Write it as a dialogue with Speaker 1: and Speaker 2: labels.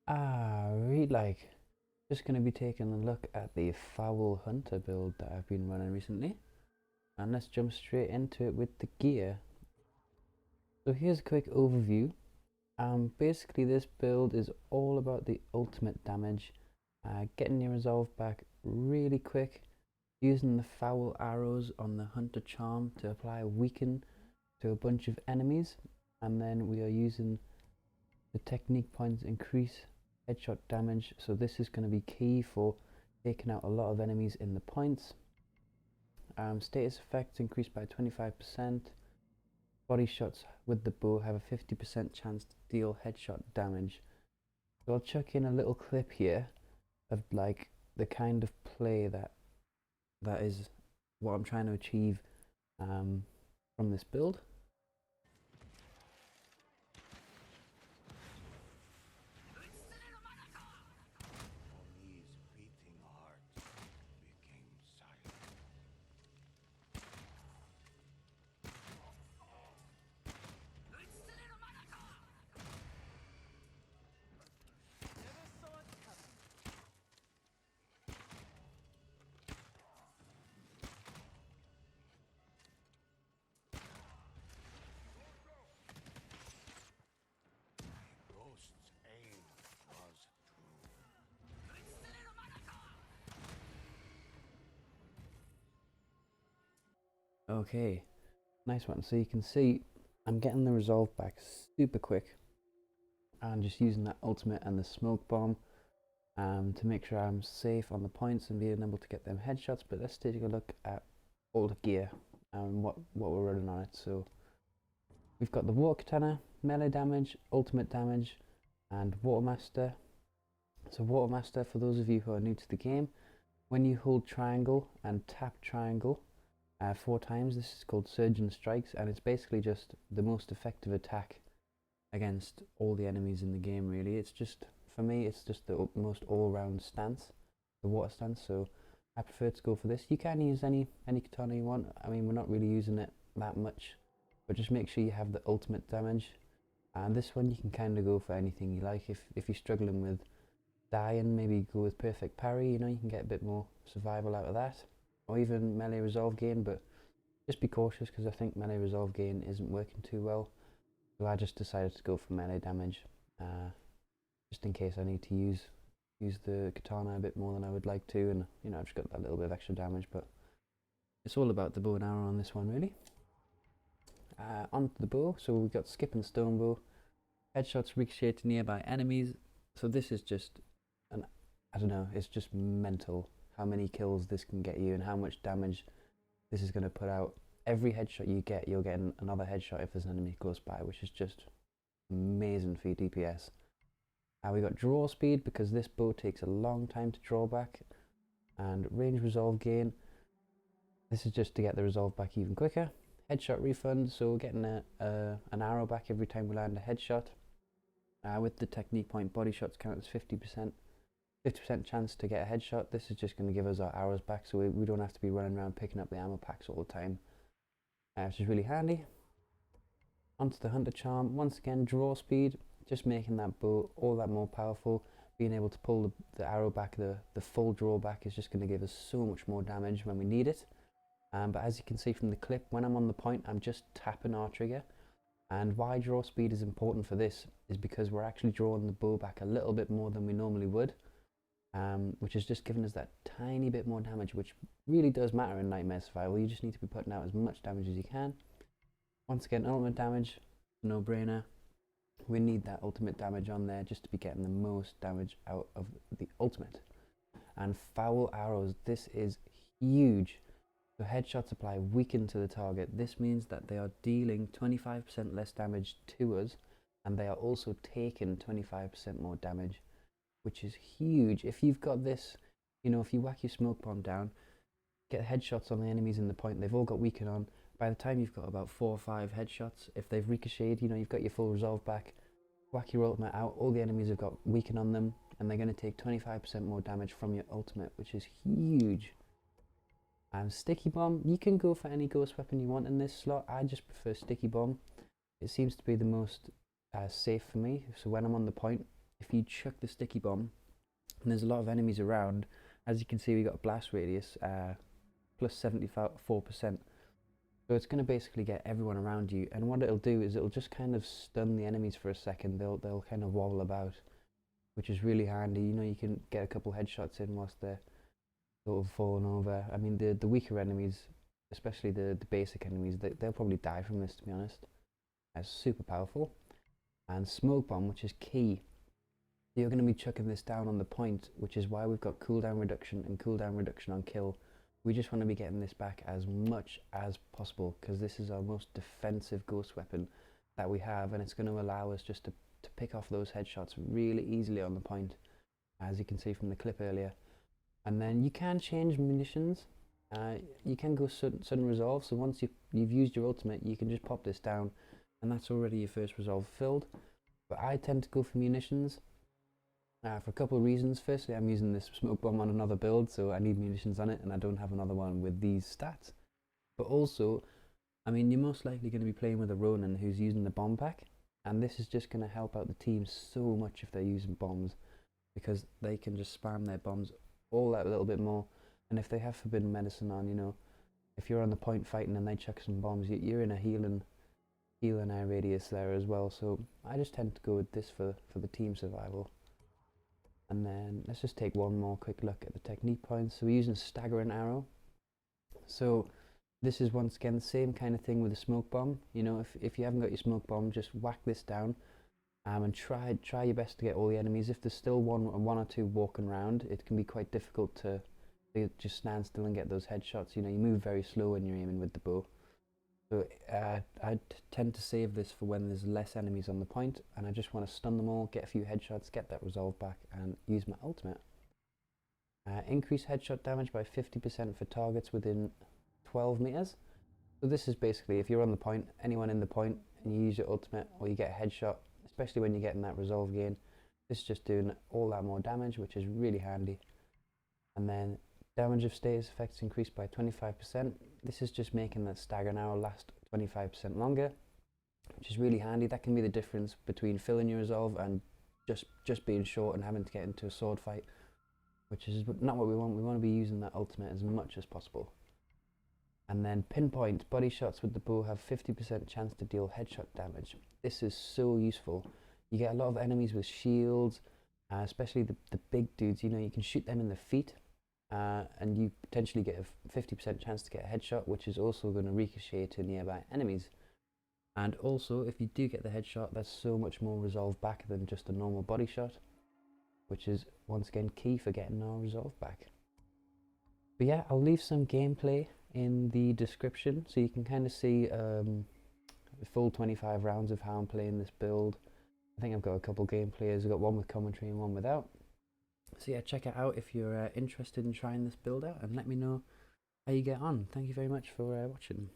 Speaker 1: Like, just going to be taking a look at the Foul Hunter build that I've been running recently. And let's jump straight into it with the gear. So here's a quick overview. Basically this build is all about the ultimate damage, getting your resolve back really quick, using the foul arrows on the hunter charm to apply a weaken to a bunch of enemies, and then we are using the technique points increase headshot damage, so this is going to be key for taking out a lot of enemies in the points. Status effects increased by 25%. Body shots with the bow have a 50% chance to deal headshot damage. So I'll chuck in a little clip here of like the kind of play that is what I'm trying to achieve from this build. Okay, nice one. So you can see I'm getting the resolve back super quick and just using that ultimate and the smoke bomb to make sure I'm safe on the points and being able to get them headshots. But let's take a look at all the gear and what we're running on it. So we've got the water katana, melee damage, ultimate damage, and watermaster. So watermaster, for those of you who are new to the game, when you hold triangle and tap triangle 4 times, this is called surgeon strikes, and it's basically just the most effective attack against all the enemies in the game. Really, it's just, for me, it's just the most all-round stance, the water stance. So I prefer to go for this. You can use any katana you want. I mean, we're not really using it that much, but just make sure you have the ultimate damage. And this one you can kind of go for anything you like. If you're struggling with dying, maybe go with perfect parry. You know, you can get a bit more survival out of that, or even melee resolve gain. But just be cautious, because I think melee resolve gain isn't working too well. So I just decided to go for melee damage, just in case I need to use the katana a bit more than I would like to, and you know, I've just got that little bit of extra damage. But it's all about the bow and arrow on this one, really. Onto the bow, so we've got skip and stone bow. Headshots ricochet to nearby enemies. So this is just an, I don't know, it's just mental how many kills this can get you and how much damage this is going to put out. Every headshot you get, you'll get another headshot if there's an enemy close by, which is just amazing for your DPS. We got draw speed, because this bow takes a long time to draw back, and range resolve gain. This is just to get the resolve back even quicker. Headshot refund, so getting an arrow back every time we land a headshot. With the technique point, body shots count as 50% chance to get a headshot. This is just going to give us our arrows back, so we don't have to be running around picking up the ammo packs all the time, which is really handy. Onto the hunter charm. Once again, draw speed, just making that bow all that more powerful. Being able to pull the arrow back, the full draw back, is just going to give us so much more damage when we need it. But as you can see from the clip, when I'm on the point, I'm just tapping R trigger. And why draw speed is important for this is because we're actually drawing the bow back a little bit more than we normally would, which is just giving us that tiny bit more damage, which really does matter in Nightmare Survival. You just need to be putting out as much damage as you can. Once again, ultimate damage, no brainer. We need that ultimate damage on there just to be getting the most damage out of the ultimate. And foul arrows, this is huge. So headshots apply weaken to the target. This means that they are dealing 25% less damage to us, and they are also taking 25% more damage, which is huge. If you've got this, you know, if you whack your smoke bomb down, get headshots on the enemies in the point, they've all got weaken on. By the time you've got about 4 or 5 headshots, if they've ricocheted, you know, you've got your full resolve back, whack your ultimate out, all the enemies have got weaken on them, and they're going to take 25% more damage from your ultimate, which is huge. And sticky bomb, you can go for any ghost weapon you want in this slot. I just prefer sticky bomb. It seems to be the most safe for me. So when I'm on the point, if you chuck the sticky bomb, and there's a lot of enemies around, as you can see we got a blast radius plus 74%. So it's going to basically get everyone around you, and what it'll do is it'll just kind of stun the enemies for a second. They'll kind of wobble about, which is really handy. You know, you can get a couple headshots in whilst they're sort of falling over. I mean, the weaker enemies, especially the basic enemies, they'll probably die from this, to be honest. It's super powerful. And smoke bomb, which is key. You're going to be chucking this down on the point, which is why we've got cooldown reduction and cooldown reduction on kill. We just want to be getting this back as much as possible, because this is our most defensive ghost weapon that we have, and it's going to allow us just to pick off those headshots really easily on the point, as you can see from the clip earlier. And then you can change munitions. You can go sudden resolve, so once you've used your ultimate, you can just pop this down, and that's already your first resolve filled. But I tend to go for munitions. For a couple of reasons. Firstly, I'm using this smoke bomb on another build, so I need munitions on it, and I don't have another one with these stats. But also, I mean, you're most likely going to be playing with a Ronin who's using the bomb pack, and this is just going to help out the team so much if they're using bombs, because they can just spam their bombs all that little bit more. And if they have forbidden medicine on, you know, if you're on the point fighting and they chuck some bombs, you're in a healing air radius there as well. So I just tend to go with this for the team survival. And then let's just take one more quick look at the technique points. So we're using staggering arrow. So this is once again the same kind of thing with a smoke bomb. You know, if you haven't got your smoke bomb, just whack this down, and try your best to get all the enemies. If there's still one or two walking around, it can be quite difficult to just stand still and get those headshots. You know, you move very slow when you're aiming with the bow. So I tend to save this for when there's less enemies on the point, and I just want to stun them all, get a few headshots, get that resolve back, and use my ultimate. Increase headshot damage by 50% for targets within 12 meters. So this is basically, if you're on the point, anyone in the point, and you use your ultimate, or you get a headshot, especially when you're getting that resolve gain, this is just doing all that more damage, which is really handy. And then damage of status effects increased by 25%. This is just making that stagger arrow last 25% longer, which is really handy. That can be the difference between filling your resolve and just being short and having to get into a sword fight, which is not what we want. We want to be using that ultimate as much as possible. And then pinpoint, body shots with the bow have 50% chance to deal headshot damage. This is so useful. You get a lot of enemies with shields, especially the big dudes. You know, you can shoot them in the feet, and you potentially get a 50% chance to get a headshot, which is also going to ricochet to nearby enemies. And also, if you do get the headshot, that's so much more resolve back than just a normal body shot, which is once again key for getting our resolve back. But yeah, I'll leave some gameplay in the description so you can kind of see the full 25 rounds of how I'm playing this build. I think I've got a couple gameplays. I've got one with commentary and one without. So yeah, check it out if you're interested in trying this build out, and let me know how you get on. Thank you very much for watching.